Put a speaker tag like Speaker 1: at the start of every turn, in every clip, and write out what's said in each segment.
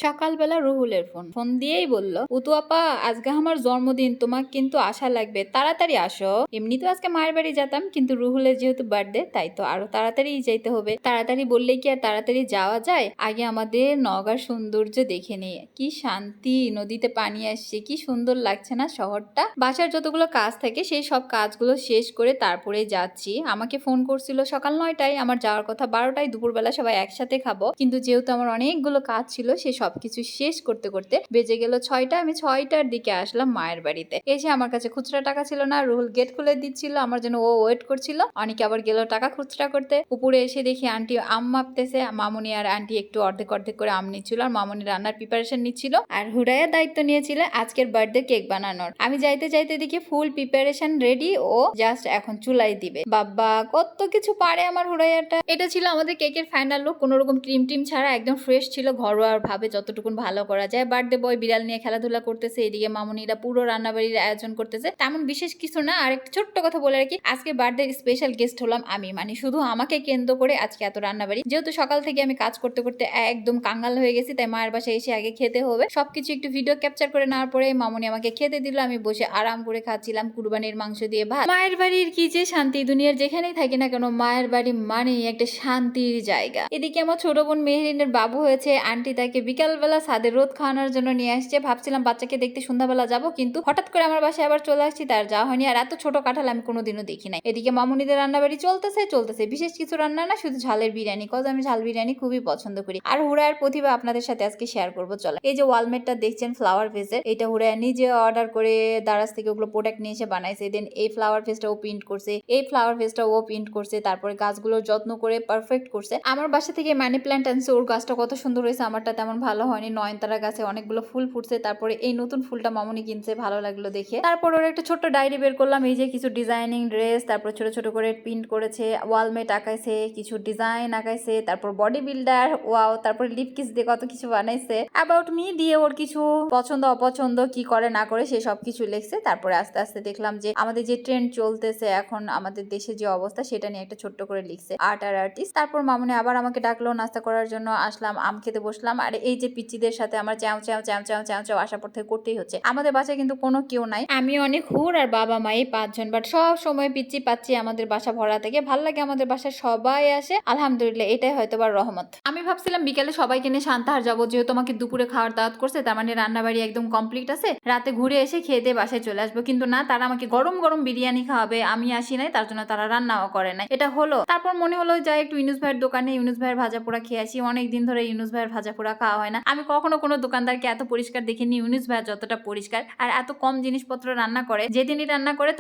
Speaker 1: সকালবেলা রুহুলের ফোন দিয়েই বলল, উতু আপা আজকে আমার জন্মদিন, তোমার কিন্তু আসা লাগবে, তাড়াতাড়ি আসো। এমনি তো আজকে মায়ের বাড়ি যেতাম, কিন্তু রুহুলের যেহেতু বার্থডে তাই তো আরো তাড়াতাড়ি যাইতে হবে। তাড়াতাড়ি বললে কি আর তাড়াতাড়ি যাওয়া যায়? আগে আমাদের নওগাঁর সৌন্দর্য দেখে নিয়ে, কি শান্তি, নদীতে পানি আসছে, কি সুন্দর লাগছে না শহরটা। বাসার যতগুলো কাজ থাকে সেই সব কাজগুলো শেষ করে তারপরে যাচ্ছি। আমাকে ফোন করছিল সকাল 9টায়, আমার যাওয়ার কথা 12টায়, দুপুরবেলা সবাই একসাথে খাবো, কিন্তু যেহেতু আমার অনেকগুলো কাজ ছিল সে সবকিছু শেষ করতে করতে বেজে গেল 6টা। আমি 6টার দিকে আসলাম মায়ের বাড়িতে। এসে আমার কাছে খুচরা টাকা ছিল না, রুহুল গেট খুলে দিচ্ছিল আমার জন্য, ও ওয়েট করছিল। অনেকে আবার গেল টাকা খুচরা করতে। উপরে এসে দেখি আন্টি আম মাপতেছে, মামুনি আর আন্টি একটু অর্ধেক অর্ধেক করে আম নিচ্ছিল, আর মামুনি রান্নার প্রিপারেশন নিচ্ছিল, আর হুড়াইয়া দায়িত্ব নিয়েছিল আজকের বার্থডে কেক বানানোর। আমি যাইতে যাইতে দেখি ফুল প্রিপারেশন রেডি, ও জাস্ট এখন চুলাই দিবে। বাবা কত কিছু পারে আমার হুড়াইয়াটা। এটা ছিল আমাদের কেকের ফাইনাল লুক, কোনো রকম ক্রিম টিম ছাড়া, একদম ফ্রেশ ছিল, ঘরোয়া ভাবে যতটুকুন ভালো করা যায়। বার্থডে বয় বিড়াল নিয়ে খেলাধুলা করতেছে, এদিকে মামুনিরা পুরো রান্নাবাড়ির আয়োজন করতেছে। তেমন বিশেষ কিছু না। আর একটা ছোট্ট কথা বলে রাখি, আজকে বার্থডে স্পেশাল গেস্ট হলাম আমি, মানে শুধু আমাকে কেন্দ্র করে আজকে এত রান্নাবাড়ি। যেহেতু সকাল থেকে আমি কাজ করতে করতে একদম কাঙ্গাল হয়ে গেছি, তাই মায়ের বাসায় এসে আগে খেতে হবে। সবকিছু একটু ভিডিও ক্যাপচার করে নেওয়ার পরে মামুনি আমাকে খেতে দিল, আমি বসে আরাম করে খাচ্ছিলাম কুরবানির মাংস দিয়ে ভাত। মায়ের বাড়ির কি যে শান্তি, দুনিয়ার যেখানেই থাকি না কেন মায়ের বাড়ি মানেই একটা শান্তির জায়গা। এদিকে আমার ছোট বোন মেহরিনের বাবু হয়েছে, আন্টি তাকে বিকালবেলা ছাদে রোদ খাওয়ানোর জন্য নিয়ে আসছে। ভাবছিলাম বাচ্চাকে দেখতে সন্ধ্যাবেলা যাবো, কিন্তু হঠাৎ করে আমার বাসায় আবার চলে আসছি, তার যাওয়া হয়নি। আর এত ছোট কাঁঠাল আমি কোনোদিনও দেখি নাই। এদিকে মামুনিদের রান্নাবাড়ি চলতেছে, বিশেষ কিছু রান্না না, শুধু ঝালের বিরিয়ানি, কজ আমি ঝাল বিরিয়ানি খুবই পছন্দ করি। আর হুড়ায়ের প্রতিভা আপনাদের সাথে আজকে শেয়ার করবো চলো। এই যে ওয়ালমেটটা দেখছেন ফ্লাওয়ার ভেজের, এটা হুড়ায় নিজে অর্ডার করে দারাজ থেকে ওগুলো প্রোডাক্ট নিয়ে এসে বানাইছে। দেন এই ফ্লাওয়ার ভেজটা ও প্রিন্ট করছে, এই ফ্লাওয়ার ভেজটা ও প্রিন্ট করছে, তারপরে গাছগুলোর যত্ন করে পারফেক্ট করছে। আমার বাসা থেকে মানি প্ল্যান্ট আনছে, ওর গাছটা কত সুন্দর হয়েছে, আমারটা তেমন ভালো হয়নি। নয়নতারা গাছে অনেকগুলো ফুল ফুটছে, তারপরে এই নতুন ফুলটা মামুনি কিনছে, ভালো লাগলো দেখে। তারপর ওর একটা ছোট্ট ডায়েরি বের করলাম, এই যে কিছু ডিজাইনিং ড্রেস, তারপর ছোট ছোট করে প্রিন্ট করেছে, ওয়ালমেট আঁকাইছে, কিছু ডিজাইন আঁকাইছে, তারপর বডি বিল্ডার, ওয়াও, তারপর লিপ কিস দিয়ে কত কিছু বানাইছে, অ্যাবাউট মি দিয়ে ওর কিছু পছন্দ অপছন্দ কি করে না করে সে সব কিছু লিখছে। তারপরে আস্তে আস্তে দেখলাম যে আমাদের যে ট্রেন্ড চলতেছে এখন, আমাদের দেশে যে অবস্থা সেটা নিয়ে একটা ছোট্ট করে লিখছে, আর্ট আর আর্টিস্ট। তারপর মামুনি আবার আমাকে ডাকলো নাস্তা করার জন্য, আসলাম, আম খেতে বসলাম। আর এই যে পিচ্চিদের সাথে আমার চ্যাও চ্যাও চ্যাও চ্যাও চ্যাও চ্যাও আশা পর থেকে করতেই হচ্ছে। আমাদের বাসায় কিন্তু কোনো কেউ নাই, আমি অনেক হুর আর বাবা মাই 5 জন, বাট সব সময় পিচ্চি পাচ্ছি আমাদের বাসা ভরা থেকে। ভাল লাগে আমাদের বাসায় সবাই আসে, আলহামদুলিল্লাহ, এটাই হয়তো বা রহমত। আমি ভাবছিলাম বিকালে সবাইকে নিয়ে শান্তাহার যাবো, যেহেতু আমাকে দুপুরে খাওয়ার দাওয়াত করছে, তার মানে রান্নাবাড়ি একদম কমপ্লিট আছে, রাতে ঘুরে এসে খেয়ে দিয়ে বাসায় চলে আসবো। কিন্তু না, তারা আমাকে গরম গরম বিরিয়ানি খাওয়াবে, আমি আসি নাই, তার জন্য তারা রান্নাও করে নাই। এটা হলো। তারপর মনে হলো যাই একটু ইউনুস ভাইয়ের দোকানে, ইউনুস ভাইয়ের ভাজা পোড়া খেয়ে আসি, অনেকদিন ধরে ইউনুস ভাইয়ের ভাজা পোড়া খাওয়া হয় না। আমি কখনো কোনো দোকানদারকে এত পরিষ্কার দেখিনি, ইউনুস ভাইয়ের যতটা পরিষ্কার, আর এত কম জিনিসপত্র রান্না করে, যেদিনই রান্না করে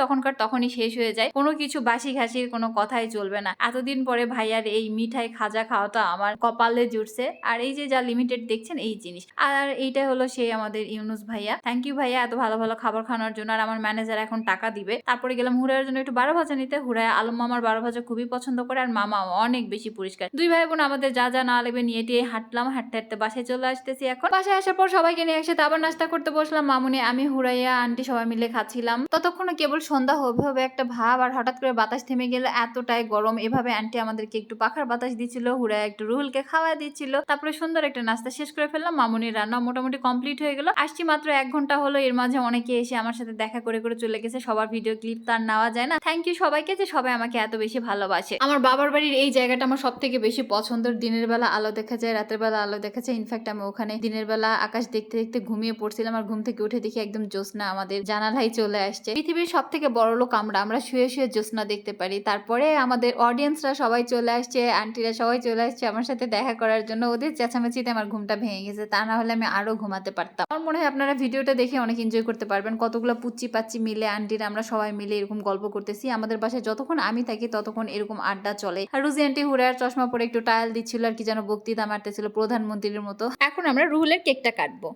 Speaker 1: তখনই শেষ হয়ে যায়, কোনো কিছু বাসি ঘাসির কোনো কথাই চলবে না। এতদিন পরে ভাইয়ার এই মিঠাই খাজা খাওয়াটা আমার কপালে জুটছে। আর এই যে যা লিমিটেড দেখছেন এই জিনিস, আর এইটা হলো সেই আমাদের ইউনুস ভাইয়া। থ্যাংক ইউ ভাইয়া এত ভালো ভালো খাবার খাওয়ানোর জন্য। আর আমার ম্যানেজার এখন টাকা দিবে। তারপরে গেলাম হুড়ার জন্য একটু 12 ভাজা নিতে। হুড়ায় আলম মামার 12 ভাজা খুবই পছন্দ করে, আর মামা অনেক বেশি পরিষ্কার। দুই ভাই বোন আমাদের যা যা না লাগবে নিয়ে টিয়ে হাঁটলাম, হাঁটতে হাঁটতে বাসায় চলে আসতেছি। এখন বাসায় আসার পর সবাইকে নিয়ে একসাথে আবার নাস্তা করতে বসলাম। মামুনি, আমি, হুড়াইয়া, আন্টি সবাই মিলে খাচ্ছিলাম। ততক্ষণে কেবল সন্ধ্যা হবে হবে একটা ভাব, আর হঠাৎ করে বাতাস থেমে গেল, এতটাই গরম। এভাবে আন্টি আমাদেরকে একটু পাখার বাতাস দিচ্ছিল, হুড়াইয়া একটু রুহুলকে খাওয়া দিচ্ছিল। তারপরে সুন্দর একটা নাস্তা শেষ করে ফেললাম। মামুনির রান্না মোটামুটি কমপ্লিট হয়ে গেল। আসছি মাত্র 1 ঘন্টা হলো, এর মাঝে অনেকে এসে আমার সাথে দেখা করে করে চলে গেছে। সবার ভিডিও ক্লিপ তার নেওয়া যায় না। থ্যাংক ইউ সবাইকে যে সবাই আমাকে এত বেশি ভালোবাসে। আমার বাবার বাড়ির এই জায়গাটা আমার সব থেকে বেশি পছন্দের। দিনের বেলা আলো দেখা যায়, রাতের বেলা আলো দেখা যায়। ইনফ্যাক্ট আমি ওখানে দিনের বেলা আকাশ দেখতে দেখতে ঘুমিয়ে পড়ছিলাম, আর ঘুম থেকে উঠে দেখি একদম জ্যোৎস্না আমাদের জানালাই চলে আসছে। পৃথিবীর সব থেকে বড় লোক আমরা শুয়ে শুয়ে জ্যোৎস্না দেখতে পারি। তারপরে আমাদের অডিয়েন্সরা সবাই চলে আসছে, আন্টিরা সবাই চলে আসছে আমার সাথে দেখা করার জন্য। ওদের চেঁচামেচিতে আমার ঘুমটা ভেঙে গেছে, তা না হলে আমি আরো ঘুমাতে পারতাম। আমার মনে হয় আপনারা ভিডিওটা দেখে অনেক এনজয় করতে পারবেন। কতগুলো পুচ্চি পাচ্চি মিলে, আন্টিরা আমরা সবাই মিলে এরকম গল্প করতেছি। আমাদের বাসায় যতক্ষণ আমি থাকি ততক্ষণ এরকম আড্ডা চলে। আর রুজি আন্টি হুড়ার চশমা পরে একটু টায়াল দিচ্ছিল, আর কি যেন বক্তৃতা মারতেছিল প্রধানমন্ত্রীর মতো। এখন আমরা রুহুলের কেকটা কাটবো।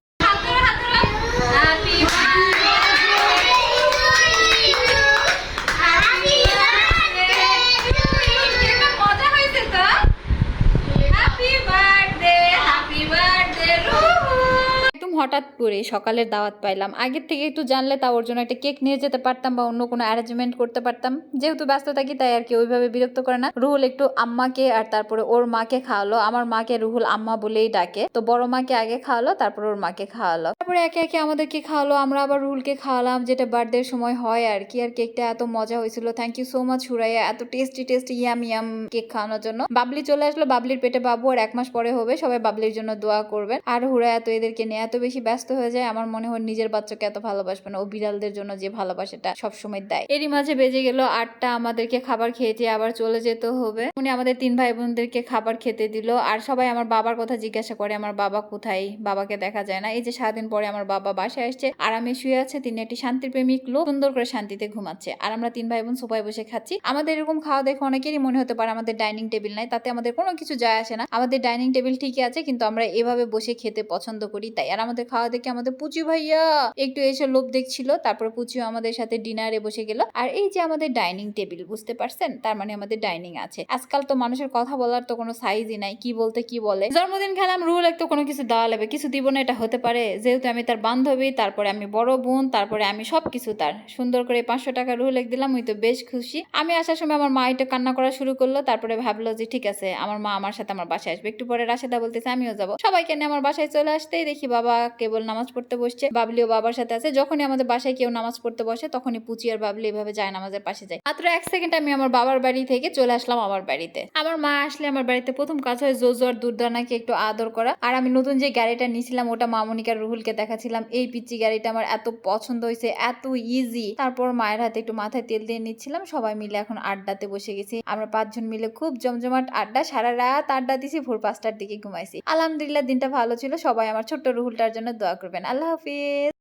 Speaker 1: হঠাৎ করে সকালের দাওয়াত পাইলাম, আগের থেকে একটু জানলে তা ওর জন্য একটা কেক নিয়ে যেতে পারতাম বা অন্য কোনো অ্যারেঞ্জমেন্ট করতে পারতাম। যেহেতু ব্যস্ত থাকি তাই আর কি ওইভাবে বিরক্ত করে না। রুহুল একটু আম্মাকে আর তারপরে ওর মাকে খাওয়ালো। আমার মাকে রুহুল আম্মা বলেই ডাকে, তো বড় মাকে আগে খাওয়ালো, তারপর ওর মাকে খাওয়ালো, তারপরে একে একে আমাদেরকে খাওয়ালো। আমরা আবার রুহুলকে খাওয়ালাম, যেটা বার্থডের সময় হয় আর কি। আর কেকটা এত মজা হয়েছিল, থ্যাংক ইউ সো মাচ হুরাইয়া, এত tasty tasty yam yam cake খাওয়ানোর জন্য। বাবলি চলে আসলো, বাবলির পেটে বাবু আর 1 মাস পরে হবে। সবাই বাবলির জন্য দোয়া করবেন। আর হুরাইয়া তো এদেরকে নিয়ে এত বেশি ব্যস্ত হয়ে যায়, আমার মনে হয় নিজের বাচ্চাকে এত ভালোবাসবে না। ও বিড়ালদের জন্য যে ভালোবাসাটা সবসময় দেয়। এরই মাঝে বেজে গেল 8টা, আমাদেরকে খাবার খেয়েছে আবার চলে যেতে হবে। উনি আমাদের 3 ভাই বোনদেরকে খাবার খেতে দিল। আর সবাই আমার বাবার কথা জিজ্ঞাসা করে, আমার বাবা কোথায়, বাবাকে দেখা যায় না। এই যে সারাদিন পরে আমার বাবা বাসায় আসছে, আরামে শুয়ে আছে। তিনি একটি শান্তির প্রেমিক লোক, সুন্দর করে শান্তিতে ঘুমাচ্ছে। আর আমরা 3 ভাই বোন সোফায় বসে খাচ্ছি। আমাদের এরকম খাওয়া দেখে অনেকেরই মনে হতে পারে আমাদের ডাইনিং টেবিল নাই, তাতে আমাদের কোনো কিছু যায় আসে না। আমাদের ডাইনিং টেবিল ঠিকই আছে, কিন্তু আমরা এভাবে বসে খেতে পছন্দ করি তাই। আর আমাদের খাওয়া দেখে আমাদের পুচু ভাইয়া একটু এসে লোভ দেখছিল, তারপরে পুচিও আমাদের সাথে ডিনারে বসে গেল। আর এই যে আমাদের ডাইনিং টেবিল, বুঝতে পারছেন, তার মানে আমাদের ডাইনিং আছে। আজকাল তো মানুষের কথা বলার তো কোনো সাইজই নাই, কি বলতে কি বলে। জন্মদিন খেলাম, রুহুল একটু কোনো কিছু দেওয়া লাগবে, কিছু দিব না এটা হতে পারে? যেহেতু আমি তার বান্ধবী, তারপরে আমি বড় বোন, তারপরে আমি সবকিছু তার। সুন্দর করে 500 টাকা রুহুল দিলাম, ওই তো বেশ খুশি। আমি আসার সময় আমার মা এটা কান্না করা শুরু করলো, তারপরে ভাবলো যে ঠিক আছে আমার মা আমার সাথে আমার বাসায় আসবে। একটু পরে রাশেদা বলতেছে আমিও যাবো। সবাইকে নিয়ে আমার বাসায় চলে আসতেই দেখি বাবা কেবল নামাজ পড়তে বসছে, বাবলিও বাবার সাথে আছে। যখনই আমাদের বাসায় কেউ নামাজ পড়তে বসে তখনই পুচি আর বাবলি এভাবে যায় নামাজের পাশে যায়। মাত্র 1 সেকেন্ড আমি আমার বাবার বাড়ি থেকে চলে আসলাম আমার বাড়িতে। আমার মা আসলে আমার বাড়িতে প্রথম কাজ হয় জোজো আর দুর্দানাকে একটু আদর করা। আর আমি নতুন যে গাড়িটা নিয়েছিলাম ওটা মামনিকার রুহুলকে দেখাচ্ছিলাম। এই পিচ্চি গাড়িটা আমার এত পছন্দ হয়েছে, এত ইজি। তারপর মায়ের হাতে একটু মাথায় তেল দিয়ে নিচ্ছিলাম। সবাই মিলে এখন আড্ডাতে বসে গেছি। আমরা 5 জন মিলে খুব জমজমাট আড্ডা, সারা রাত আড্ডা দিছি, ভোর 5টার দিকে ঘুমাইছি। আলহামদুলিল্লাহ দিনটা ভালো ছিল। সবাই আমার ছোট্ট রুহুলটার জন্য দোয়া করবেন। আল্লাহ হাফিজ।